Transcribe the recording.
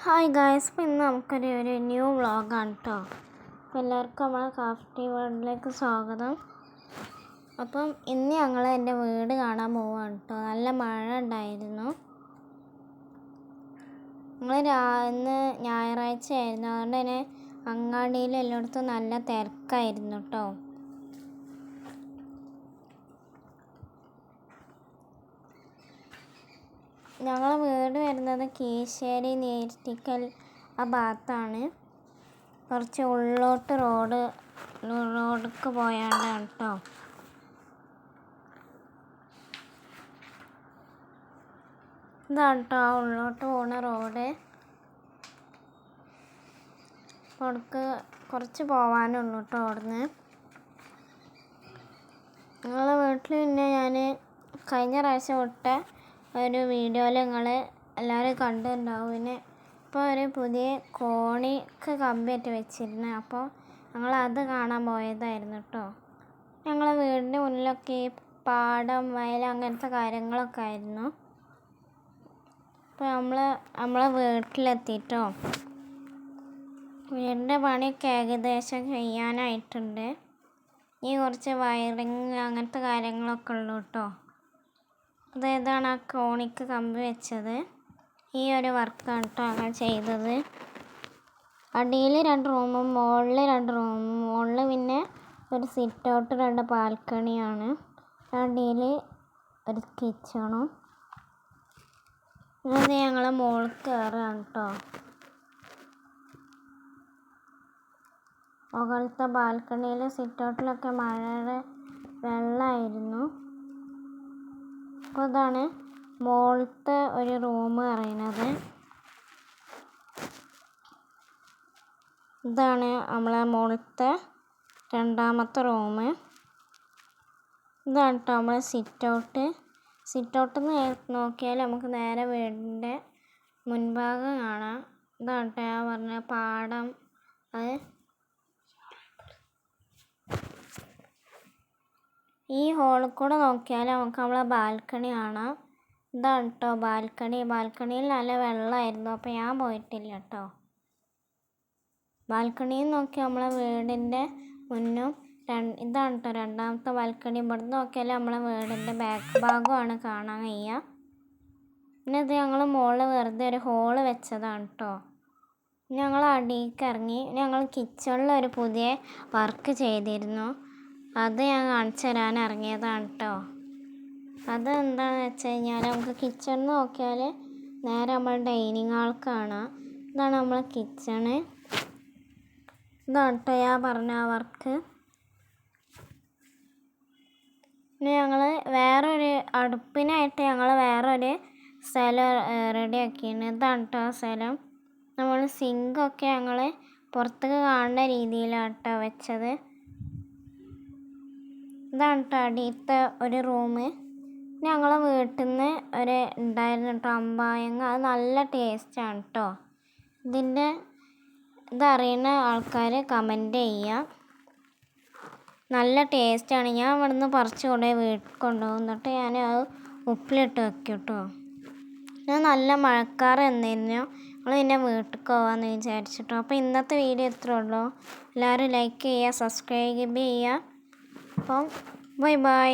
Hi guys, അപ്പോൾ ഇന്ന് നമുക്കൊരു ന്യൂ വ്ളോഗാണ് കേട്ടോ. അപ്പോൾ എല്ലാവർക്കും നമ്മളെ ക്രാഫ്റ്റി വേൾഡിലേക്ക് സ്വാഗതം. അപ്പം ഇന്ന് ഞങ്ങൾ എൻ്റെ വീട് കാണാൻ പോവുകയാണ് കേട്ടോ. നല്ല മഴ ഉണ്ടായിരുന്നു. ഇന്ന് ഞായറാഴ്ച ആയിരുന്നു, അതുകൊണ്ട് തന്നെ അങ്ങാടിയിൽ എല്ലായിടത്തും നല്ല തിരക്കായിരുന്നു കേട്ടോ. ഞങ്ങളെ വീട് വരുന്നത് കീശ്ശേരി നേർത്തിക്കൽ ആ ഭാഗത്താണ്. കുറച്ച് ഉള്ളോട്ട് റോഡൊക്കെ പോയാണ്ടാണ് കേട്ടോ. ഇതാണ് കേട്ടോ ആ ഉള്ളോട്ട് പോണ റോഡ്. അവിടേക്ക് കുറച്ച് പോവാനുള്ളൂ കേട്ടോ അവിടുന്ന്. ഞങ്ങളെ വീട്ടിൽ പിന്നെ ഞാൻ കഴിഞ്ഞ പ്രാവശ്യം വിട്ട ഒരു വീഡിയോയിൽ നിങ്ങൾ എല്ലാവരും കണ്ടിട്ടുണ്ടാവും. പിന്നെ ഇപ്പോൾ ഒരു പുതിയ കോണിക്ക് കമ്പിയായിട്ട് വെച്ചിരുന്നു. അപ്പോൾ ഞങ്ങളത് കാണാൻ പോയതായിരുന്നു കേട്ടോ. ഞങ്ങളെ വീടിൻ്റെ മുന്നിലൊക്കെ പാടം, വയൽ അങ്ങനത്തെ കാര്യങ്ങളൊക്കെ ആയിരുന്നു. അപ്പോൾ നമ്മളെ വീട്ടിലെത്തിയിട്ടോ. വീടിൻ്റെ പണിയൊക്കെ ഏകദേശം ചെയ്യാനായിട്ടുണ്ട്. ഇനി കുറച്ച് വയറിങ് അങ്ങനത്തെ കാര്യങ്ങളൊക്കെ ഉള്ളൂ കേട്ടോ. അതേതാണ് ആ കോണിക്ക് കമ്പി വെച്ചത്. ഈ ഒരു വർക്കാണ് കേട്ടോ ഞങ്ങൾ ചെയ്തത്. അടിയിൽ 2 റൂമും മുകളിൽ 2 റൂമും. മുകളിൽ പിന്നെ ഒരു സിറ്റ് ഔട്ട്, 2 ബാൽക്കണിയാണ്. അടിയിൽ ഒരു കിച്ചണും. ഇത് ഞങ്ങൾ മുകളിൽ കയറുകയാണ് കേട്ടോ. മുകളിലത്തെ ബാൽക്കണിയിൽ സിറ്റ് ഔട്ടിലൊക്കെ മഴയുടെ വെള്ളമായിരുന്നു. അപ്പോൾ ഇതാണ് മുകളിലത്തെ ഒരു റൂം പറയുന്നത്. ഇതാണ് നമ്മളെ മുകളിലത്തെ 2ാമത്തെ റൂം. ഇതാണ് കേട്ടോ നമ്മളെ സിറ്റ് ഔട്ടിൽ നിന്ന് നോക്കിയാൽ നമുക്ക് നേരെ വീടിൻ്റെ മുൻഭാഗം കാണാം. ഇതാണ് കേട്ടോ ഞാൻ പറഞ്ഞ പാടം. അത് ഈ ഹോളിൽ കൂടെ നോക്കിയാൽ നമുക്ക് നമ്മളെ ബാൽക്കണി കാണാം. ഇതാണ് കേട്ടോ ബാൽക്കണിയിൽ നല്ല വെള്ളമായിരുന്നു, അപ്പോൾ ഞാൻ പോയിട്ടില്ല കേട്ടോ. ബാൽക്കണിയിൽ നോക്കി നമ്മളെ വീടിൻ്റെ മുന്നും ഇതാണ് കേട്ടോ 2ാമത്തെ ബാൽക്കണി. ഇവിടെ നോക്കിയാൽ നമ്മളെ വീടിൻ്റെ ബാക്ക് ഭാഗമാണ് കാണാൻ കഴിയുക. പിന്നെ ഇത് ഞങ്ങൾ മുകളിൽ വെറുതെ ഒരു ഹോള് വെച്ചതാണ് കേട്ടോ. ഞങ്ങൾ അടിയിലേക്ക് ഇറങ്ങി. ഞങ്ങൾ കിച്ചണിൽ ഒരു പുതിയ വർക്ക് ചെയ്തിരുന്നു. അത് ഞാൻ കാണിച്ചു തരാൻ ഇറങ്ങിയതാണ് കേട്ടോ. അതെന്താണെന്ന് വെച്ച് കഴിഞ്ഞാൽ നമുക്ക് കിച്ചണിൽ നോക്കിയാൽ നേരെ നമ്മൾ ഡൈനിങ് ഹാൾ കാണാം. ഇതാണ് നമ്മളെ കിച്ചണ്. ഇതാണ് കേട്ടോ ഞാൻ പറഞ്ഞ ആ വർക്ക്. പിന്നെ ഞങ്ങൾ വേറൊരു അടുപ്പിനായിട്ട് വേറൊരു സ്ഥലം റെഡിയാക്കിയാണ്. ഇതാണ് കേട്ടോ ആ സ്ഥലം. നമ്മൾ സിങ്കൊക്കെ ഞങ്ങൾ പുറത്തേക്ക് കാണുന്ന രീതിയിലാണ് കേട്ടോ വെച്ചത്. ഇതാണ് കേട്ടോ അടിയിലത്തെ ഒരു റൂം. ഞങ്ങളെ വീട്ടിൽ നിന്ന് ഉണ്ടായിരുന്നു കേട്ടോ അമ്പായങ്ങ. അത് നല്ല ടേസ്റ്റാണ് കേട്ടോ. ഇതറിയുന്ന ആൾക്കാർ കമൻറ്റ് ചെയ്യുക. നല്ല ടേസ്റ്റാണ്. ഞാൻ ഇവിടെ നിന്ന് പറിച്ച് വീട്ടിൽ കൊണ്ടുപോകും. എന്നിട്ട് ഞാൻ അത് ഉപ്പിലിട്ട് വെക്കും കേട്ടോ. ഞാൻ നല്ല മഴക്കാറ് എന്നായിരുന്നു. ഞങ്ങൾ പിന്നെ വീട്ടിൽ പോകാമെന്ന് വിചാരിച്ചിട്ടോ. അപ്പോൾ ഇന്നത്തെ വീഡിയോ ഇത്രേ ഉള്ളൂ. എല്ലാവരും ലൈക്ക് ചെയ്യുക, സബ്സ്ക്രൈബ് ചെയ്യുക. അപ്പം ബൈ.